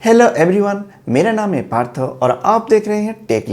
Hello everyone, मेरा नाम है पार्थ और आप देख रहे हैं टेक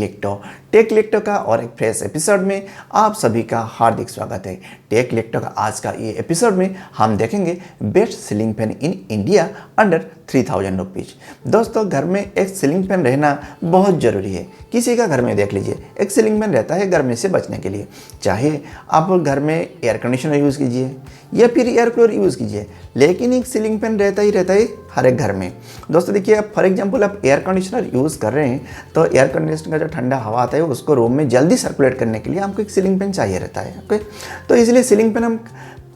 लेक्टो का और एक फ्रेश एपिसोड में आप सभी का हार्दिक स्वागत है। टेक लेक्टो का आज का ये एपिसोड में हम देखेंगे best ceiling fan in India under 3000 rupees. दोस्तों, घर में एक सीलिंग फैन रहना बहुत ज़रूरी है। किसी का घर में देख लीजिए एक सीलिंग फैन रहता है गर्मी से बचने के लिए। चाहे आप घर में एयर कंडीशनर यूज़ कीजिए या फिर एयर कूलर यूज़ कीजिए, लेकिन एक सीलिंग फैन रहता ही हर एक घर में। दोस्तों देखिए, आप फॉर एग्जांपल आप एयर कंडीशनर यूज़ कर रहे हैं तो एयर कंडीशनर का जो ठंडा हवा आता है उसको रूम में जल्दी सर्कुलेट करने के लिए हमको एक सीलिंग फैन चाहिए रहता है। ओके, तो इसलिए सीलिंग फैन हम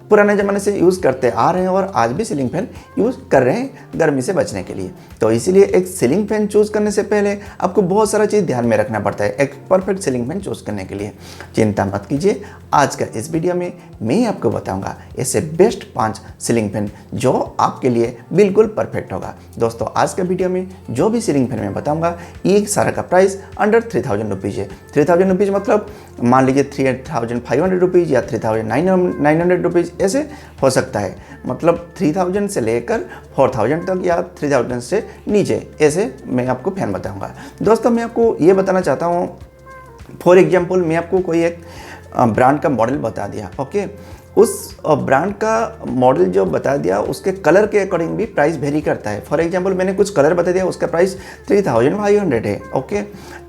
पुराने ज़माने से यूज़ करते आ रहे हैं और आज भी सीलिंग फैन यूज़ कर रहे हैं गर्मी से बचने के लिए। तो इसीलिए एक सीलिंग फैन चूज़ करने से पहले आपको बहुत सारा चीज़ ध्यान में रखना पड़ता है एक परफेक्ट सीलिंग फैन चूज़ करने के लिए। चिंता मत कीजिए, आज का इस वीडियो में मैं आपको बताऊंगा ऐसे बेस्ट 5 सीलिंग फैन जो आपके लिए बिल्कुल परफेक्ट होगा। दोस्तों, आज का वीडियो में जो भी सीलिंग फैन मैं बताऊंगा ये सारा का प्राइस अंडर 3000 रुपीज़ है। 3000 रुपीज़ मतलब मान लीजिए 3500 रुपीज़ या 3900 रुपीज़ ऐसे हो सकता है। मतलब 3000 से लेकर 4000 तक या 3000 से नीचे ऐसे मैं आपको फैन बताऊंगा। दोस्तों, मैं आपको ये बताना चाहता हूँ, फॉर एग्जांपल मैं आपको कोई एक ब्रांड का मॉडल बता दिया। ओके, उस ब्रांड का मॉडल जो बता दिया उसके कलर के अकॉर्डिंग भी प्राइस वेरी करता है। फॉर एग्जांपल मैंने कुछ कलर बता दिया, उसका प्राइस 3500 है। ओके,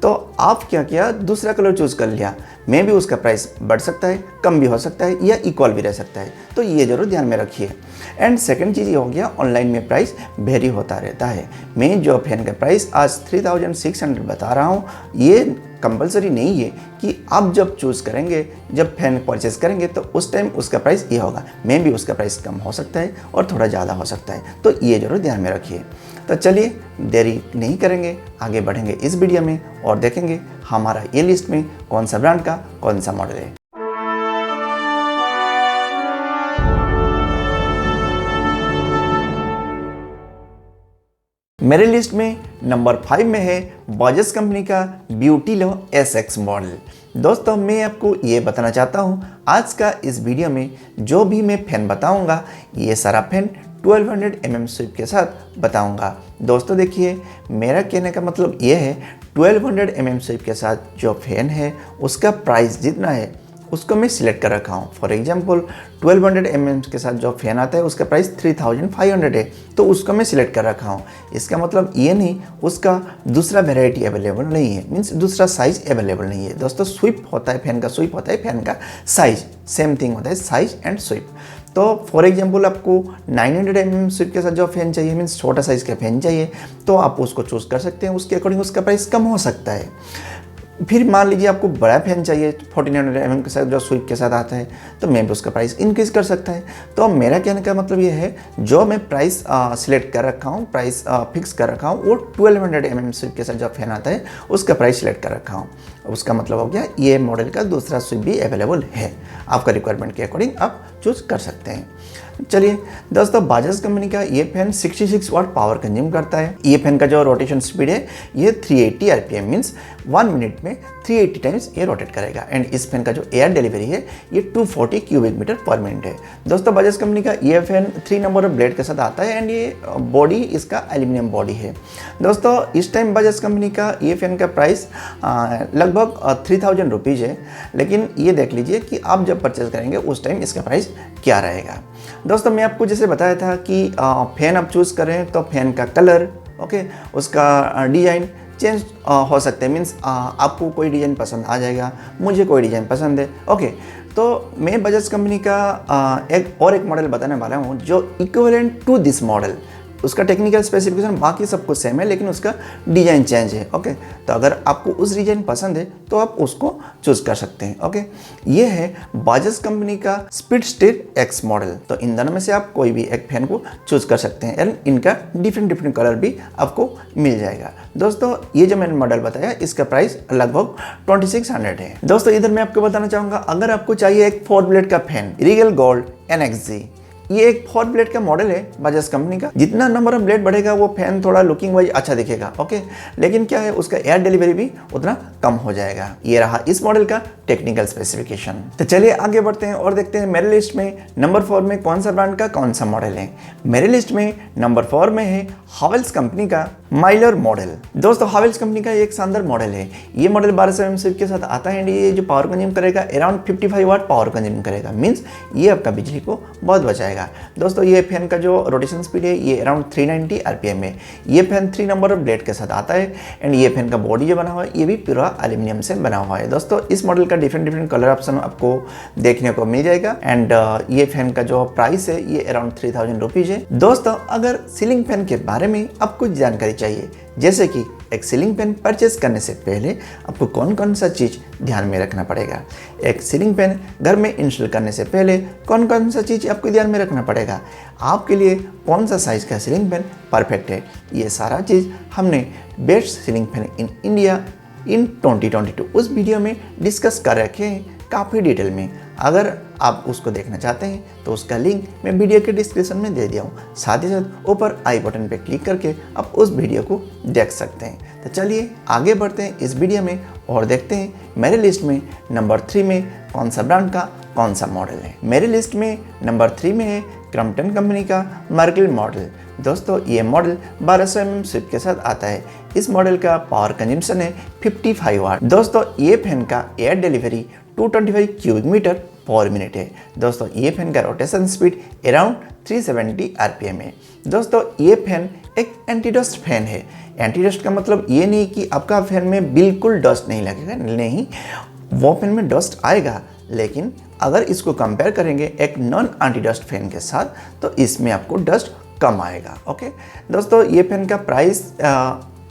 तो आप क्या किया, दूसरा कलर चूज़ कर लिया, मे भी उसका प्राइस बढ़ सकता है, कम भी हो सकता है या इक्वल भी रह सकता है। तो ये ज़रूर ध्यान में रखिए। एंड सेकंड चीज़ ये हो गया, ऑनलाइन में प्राइस वेरी होता रहता है। मैं जो फैन का प्राइस आज 3600 बता रहा हूँ, ये कंपलसरी नहीं है कि आप जब चूज़ करेंगे, जब फैन परचेस करेंगे तो उस टाइम उसका प्राइस ये होगा। मे भी उसका प्राइस कम हो सकता है और थोड़ा ज़्यादा हो सकता है। तो ये ज़रूर ध्यान में रखिए। तो चलिए देरी नहीं करेंगे, आगे बढ़ेंगे इस वीडियो में और देखेंगे हमारा ये लिस्ट में कौन सा ब्रांड का कौन सा मॉडल है। मेरे लिस्ट में नंबर 5 में है बजाज कंपनी का ब्यूटीलो SX मॉडल। दोस्तों, मैं आपको ये बताना चाहता हूँ आज का इस वीडियो में जो भी मैं फैन बताऊँगा ये सारा फैन 1200 mm स्वीप के साथ बताऊँगा। दोस्तों देखिए, मेरा कहने का मतलब ये है 1200 mm स्वीप के साथ जो फैन है उसका प्राइस जितना है उसको मैं सिलेक्ट कर रखा हूँ। फॉर एग्जांपल 1200 mm के साथ जो फैन आता है उसका प्राइस 3500 है, तो उसको मैं सिलेक्ट कर रखा हूँ। इसका मतलब ये नहीं उसका दूसरा वेराइटी अवेलेबल नहीं है, मीन्स दूसरा साइज अवेलेबल नहीं है। दोस्तों, स्वीप होता है फैन का, स्वीप होता है फैन का साइज, सेम थिंग होता है साइज एंड स्वीप। तो फॉर एग्जांपल आपको 900 mm स्वीप के साथ जो फैन चाहिए, मीन्स छोटा साइज़ का फैन चाहिए, तो आप उसको चूज़ कर सकते हैं। उसके अकॉर्डिंग उसका प्राइस कम हो सकता है। फिर मान लीजिए आपको बड़ा फैन चाहिए 1400 mm के साथ जो स्वीप के साथ आता है, तो मैं भी उसका प्राइस इंक्रीज कर सकता है। तो मेरा कहने का मतलब ये है जो मैं प्राइस सिलेक्ट कर रखा हूँ, प्राइस फिक्स कर रखा हूँ, वो 1200 mm स्वीप के साथ जो फैन आता है उसका प्राइस सिलेक्ट कर रखा हूँ। उसका मतलब हो गया ये मॉडल का दूसरा स्वीप भी अवेलेबल है, आपका रिक्वायरमेंट के अकॉर्डिंग आप चूज़ कर सकते हैं। चलिए दोस्तों, बजाज कंपनी का ये फैन 66 वाट पावर कंज्यूम करता है। ये फैन का जो रोटेशन स्पीड है ये 380 RPM, मीन्स 1 मिनट में 380 टाइम्स ये रोटेट करेगा। एंड इस फैन का जो एयर डिलीवरी है ये 240 क्यूबिक मीटर पर मिनट है। दोस्तों, बजाज कंपनी का ये फैन 3 नंबर ब्लेड के साथ आता है एंड ये बॉडी इसका एल्यूमिनियम बॉडी है। दोस्तों, इस टाइम बजाज कंपनी का ये फैन का प्राइस लगभग 3000 रुपीज़ है, लेकिन ये देख लीजिए कि आप जब परचेज करेंगे उस टाइम इसका प्राइस क्या रहेगा। दोस्तों, मैं आपको जैसे बताया था कि फैन आप चूज़ करें तो फैन का कलर, ओके, उसका डिज़ाइन चेंज हो सकते हैं। मीन्स आपको कोई डिज़ाइन पसंद आ जाएगा, मुझे कोई डिज़ाइन पसंद है। ओके, तो मैं बजाज कंपनी का एक मॉडल बताने वाला हूँ जो इक्विवेलेंट टू दिस मॉडल। उसका टेक्निकल स्पेसिफिकेशन बाकी सब कुछ सेम है, लेकिन उसका डिज़ाइन चेंज है। ओके, तो अगर आपको उस डिज़ाइन पसंद है तो आप उसको चूज़ कर सकते हैं। ओके, ये है बजाज कंपनी का स्पीड स्टेट X मॉडल। तो इन दोनों में से आप कोई भी एक फैन को चूज़ कर सकते हैं एंड इनका डिफरेंट कलर भी आपको मिल जाएगा। दोस्तों, ये जो मैंने मॉडल बताया इसका प्राइस लगभग 2600 है। दोस्तों, इधर मैं आपको बताना चाहूँगा, अगर आपको चाहिए एक 4 ब्लेड का फैन रीगल गोल्ड NXG, ये एक 4 ब्लेड का मॉडल है बजाज कंपनी का। जितना नंबर ऑफ ब्लेड बढ़ेगा वो फैन थोड़ा लुकिंग वाइज अच्छा दिखेगा। ओके, लेकिन क्या है उसका एयर डिलीवरी भी उतना कम हो जाएगा। ये रहा इस मॉडल का टेक्निकल स्पेसिफिकेशन। तो चलिए आगे बढ़ते हैं और देखते हैं मेरे लिस्ट में नंबर 4 में कौन सा ब्रांड का कौन सा मॉडल है। मेरे लिस्ट में नंबर 4 में है हावेल्स कंपनी का माइलर मॉडल। दोस्तों हावेल्स कंपनी का एक शानदार मॉडल है। ये मॉडल 1200 mm स्विच के साथ आता है एंड ये जो पावर कंज्यूम करेगा अराउंड 55 वाट पावर कंज्यूम करेगा, मीन्स ये आपका बिजली को बहुत बचाएगा। दोस्तों ये फैन का जो रोटेशन स्पीड है ये अराउंड 390 RPM है। ये फैन 3 नंबर ब्लेड के साथ आता है एंड ये फैन का बॉडी जो बना हुआ है ये भी पूरा एल्यूमिनियम से बना हुआ है। दोस्तों इस मॉडल का डिफरेंट कलर ऑप्शन आपको देखने को मिल जाएगा एंड ये फैन का जो प्राइस है ये अराउंड 3000 रुपीज है। दोस्तों अगर सीलिंग फैन के बारे में आपको जानकारी चाहिए, जैसे कि एक सीलिंग फैन परचेस करने से पहले आपको कौन कौन सा चीज़ ध्यान में रखना पड़ेगा, एक सीलिंग फैन घर में इंस्टॉल करने से पहले कौन कौन सा चीज़ आपको ध्यान में रखना पड़ेगा, आपके लिए कौन सा साइज़ का सीलिंग फैन परफेक्ट है, ये सारा चीज़ हमने best ceiling fan in India in 2022 उस वीडियो में डिस्कस कर रखे हैं काफ़ी डिटेल में। अगर आप उसको देखना चाहते हैं तो उसका लिंक मैं वीडियो के डिस्क्रिप्शन में दे दिया हूँ। साथ ही साथ ऊपर आई बटन पे क्लिक करके आप उस वीडियो को देख सकते हैं। तो चलिए आगे बढ़ते हैं इस वीडियो में और देखते हैं मेरे लिस्ट में नंबर 3 में कौन सा ब्रांड का कौन सा मॉडल है। मेरे लिस्ट में नंबर 3 में है क्रम्पटन कंपनी का मर्किल मॉडल। दोस्तों ये मॉडल 1200 mm स्विच के साथ आता है। इस मॉडल का पावर कंजम्पशन है 55 वाट। दोस्तों ये फैन का air delivery 225 cubic metre per minute है। दोस्तों ये फैन का रोटेशन स्पीड अराउंड 370 RPM है। दोस्तों ये फैन एक एंटी डस्ट फैन है। एंटी डस्ट का मतलब ये नहीं कि आपका फैन में बिल्कुल डस्ट नहीं लगेगा, नहीं, वो फैन में डस्ट आएगा, लेकिन अगर इसको कंपेयर करेंगे एक नॉन एंटी डस्ट फैन के साथ तो इसमें आपको डस्ट कम आएगा। ओके दोस्तों ये फैन का प्राइस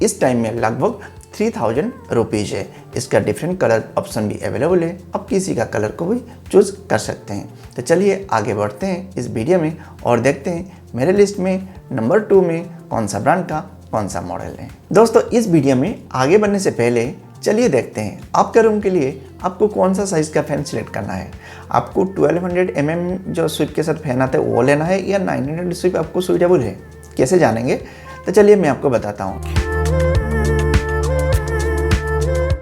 इस टाइम में लगभग 3000 रुपीज़ है। इसका डिफरेंट कलर ऑप्शन भी अवेलेबल है, आप किसी का कलर को भी चूज़ कर सकते हैं। तो चलिए आगे बढ़ते हैं इस वीडियो में और देखते हैं मेरे लिस्ट में नंबर 2 में कौन सा ब्रांड का कौन सा मॉडल है। दोस्तों इस वीडियो में आगे बढ़ने से पहले चलिए देखते हैं आपके रूम के लिए आपको कौन सा साइज़ का फ़ैन सिलेक्ट करना है। आपको 1200 mm जो स्विच के साथ फैन आता है वो लेना है या 900 स्विच आपको सूटेबल है, कैसे जानेंगे? तो चलिए मैं आपको बताता हूँ।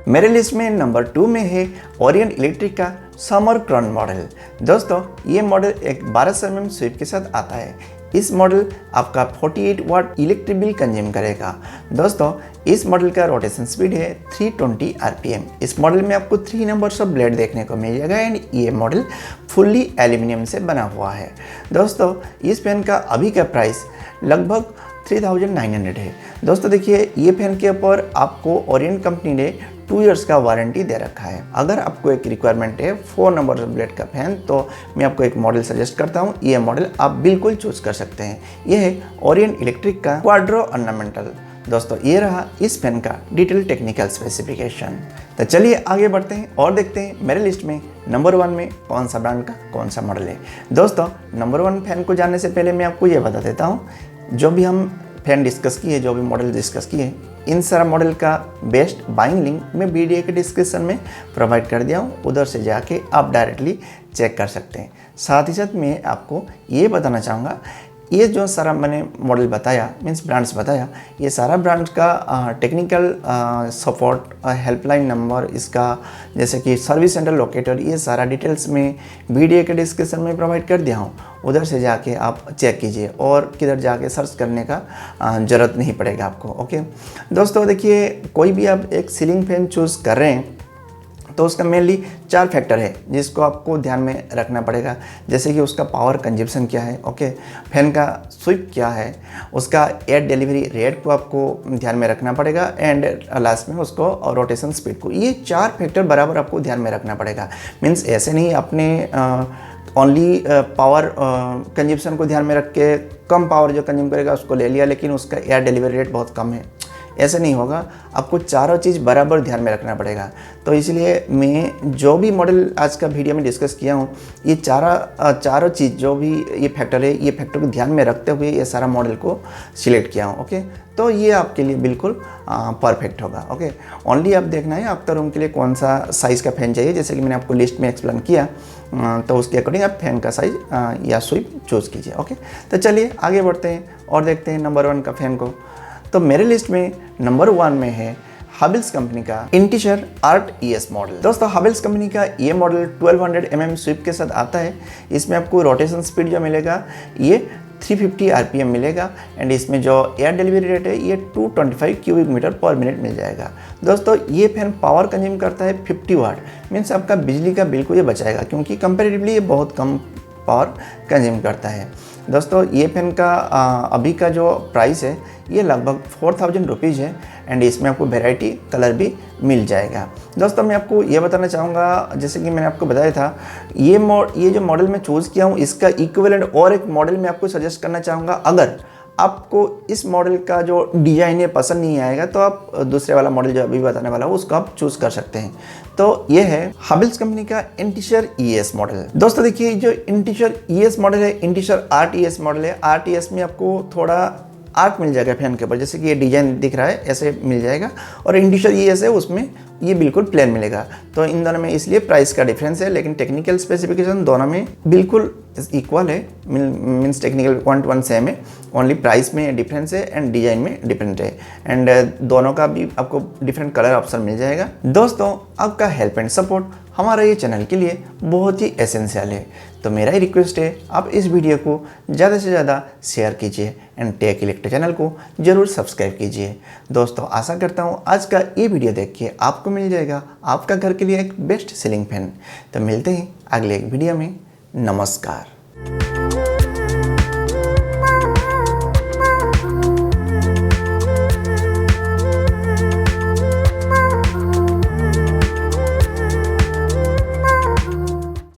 मेरे लिस्ट में नंबर 2 में है ओरिएंट इलेक्ट्रिक का समर क्रॉन मॉडल। दोस्तों ये मॉडल एक 1200 mm स्विच के साथ आता है। इस मॉडल आपका 48 वाट इलेक्ट्रिक बिल कंज्यूम करेगा। दोस्तों इस मॉडल का रोटेशन स्पीड है 320 RPM। इस मॉडल में आपको 3 नंबर्स ऑफ ब्लेड देखने को मिल जाएगा एंड ये मॉडल फुल्ली एल्यूमिनियम से बना हुआ है। दोस्तों इस फैन का अभी का प्राइस लगभग 3900 है। दोस्तों देखिए ये फैन के ऊपर आपको ओरिएंट कंपनी ने 2 इयर्स का वारंटी दे रखा है। अगर आपको एक रिक्वायरमेंट है 4 नंबर ब्लेड का फैन तो मैं आपको एक मॉडल सजेस्ट करता हूँ। ये मॉडल आप बिल्कुल चूज कर सकते हैं। ये है ओरिएंट इलेक्ट्रिक का क्वाड्रो ऑर्नामेंटल। दोस्तों ये रहा इस फैन का डिटेल टेक्निकल स्पेसिफिकेशन। तो चलिए आगे बढ़ते हैं और देखते हैं मेरे लिस्ट में नंबर 1 में कौन सा ब्रांड का कौन सा मॉडल है। दोस्तों नंबर 1 फैन को जानने से पहले मैं आपको ये बता देता हूँ, जो भी हम फैन डिस्कस किए, जो भी मॉडल डिस्कस किए, इन सारा मॉडल का बेस्ट बाइंग लिंक मैं वीडियो के डिस्क्रिप्शन में प्रोवाइड कर दिया हूँ, उधर से जाके आप डायरेक्टली चेक कर सकते हैं। साथ ही साथ मैं आपको ये बताना चाहूँगा, ये जो सारा मैंने मॉडल बताया मीन्स ब्रांड्स बताया, ये सारा ब्रांड्स का टेक्निकल सपोर्ट हेल्पलाइन नंबर, इसका जैसे कि सर्विस सेंटर लोकेटर, ये सारा डिटेल्स में वीडियो के डिस्क्रिप्शन में प्रोवाइड कर दिया हूँ, उधर से जाके आप चेक कीजिए और किधर जाके सर्च करने का ज़रूरत नहीं पड़ेगा आपको। ओके दोस्तों देखिए कोई भी आप एक सीलिंग फैन चूज़ कर रहे हैं तो उसका मेनली 4 फैक्टर है जिसको आपको ध्यान में रखना पड़ेगा, जैसे कि उसका पावर कंजप्शन क्या है, ओके, फैन का स्विप क्या है, उसका एयर डिलीवरी रेट को आपको ध्यान में रखना पड़ेगा एंड लास्ट में उसको रोटेशन स्पीड को। ये 4 फैक्टर बराबर आपको ध्यान में रखना पड़ेगा। मीन्स ऐसे नहीं अपने ओनली पावर कंजप्शन को ध्यान में रख के कम पावर जो कंज्यूम करेगा उसको ले लिया, लेकिन उसका एयर डिलीवरी रेट बहुत कम है, ऐसे नहीं होगा। आपको चारों चीज़ बराबर ध्यान में रखना पड़ेगा। तो इसलिए मैं जो भी मॉडल आज का वीडियो में डिस्कस किया हूँ, ये चारों चीज़ जो भी ये फैक्टर है, ये फैक्टर को ध्यान में रखते हुए ये सारा मॉडल को सिलेक्ट किया हूँ। ओके तो ये आपके लिए बिल्कुल परफेक्ट होगा। ओके ओनली आप देखना है आपका रूम के लिए कौन सा साइज़ का फ़ैन चाहिए, जैसे कि मैंने आपको लिस्ट में एक्सप्लेन किया, तो उसके अकॉर्डिंग आप फैन का साइज़ या स्विप चूज़ कीजिए। ओके तो चलिए आगे बढ़ते हैं और देखते हैं नंबर 1 का फैन को। तो मेरे लिस्ट में नंबर 1 में है हावेल्स कंपनी का इंटीशर आर्ट ES मॉडल। दोस्तों हावेल्स कंपनी का ये मॉडल 1200 mm स्विप के साथ आता है। इसमें आपको रोटेशन स्पीड जो मिलेगा ये 350 आरपीएम मिलेगा एंड इसमें जो एयर डिलीवरी रेट है ये 225 क्यूबिक मीटर पर मिनट मिल जाएगा। दोस्तों ये फ़ैन पावर कंज्यूम करता है 50 वाट, मीन्स आपका बिजली का बिल को ये बचाएगा क्योंकि कंपेरेटिवली ये बहुत कम पावर कंज्यूम करता है। दोस्तों ये फ़ैन का अभी का जो प्राइस है ये लगभग 4000 रुपीज़ है एंड इसमें आपको वैरायटी कलर भी मिल जाएगा। दोस्तों मैं आपको ये बताना चाहूँगा, जैसे कि मैंने आपको बताया था, ये जो मॉडल मैं चूज़ किया हूँ इसका इक्विवेलेंट और एक मॉडल मैं आपको सजेस्ट करना चाहूँगा। अगर आपको इस मॉडल का जो डिज़ाइन है पसंद नहीं आएगा तो आप दूसरे वाला मॉडल जो अभी बताने वाला हूँ उसको आप चूज़ कर सकते हैं। तो ये है हावेल्स कंपनी का इंटिशर ES मॉडल। दोस्तों देखिए जो इंटिशर ES मॉडल है, इंटिशर RTS मॉडल है। RTS में आपको थोड़ा आर्ट मिल जाएगा फैन के ऊपर, जैसे कि ये डिजाइन दिख रहा है ऐसे मिल जाएगा, और इंटिशर ES है उसमें ये बिल्कुल प्लेन मिलेगा। तो इन दोनों में इसलिए प्राइस का डिफरेंस है, लेकिन टेक्निकल स्पेसिफिकेशन दोनों में बिल्कुल इक्वल है, मीन्स टेक्निकल 1 सेम है, ओनली प्राइस में डिफरेंस है एंड डिजाइन में डिफरेंट है एंड दोनों का भी आपको डिफरेंट कलर ऑप्शन मिल जाएगा। दोस्तों आपका हेल्प एंड सपोर्ट हमारा ये चैनल के लिए बहुत ही एसेंशियल है, तो मेरा ही रिक्वेस्ट है आप इस वीडियो को ज़्यादा से ज़्यादा शेयर कीजिए एंड टेक इलेक्ट्रो चैनल को ज़रूर सब्सक्राइब कीजिए। दोस्तों आशा करता हूँ आज का ये वीडियो देख के आपको मिल जाएगा आपका घर के लिए एक बेस्ट सीलिंग फैन। तो मिलते हैं अगले एक वीडियो में। नमस्कार।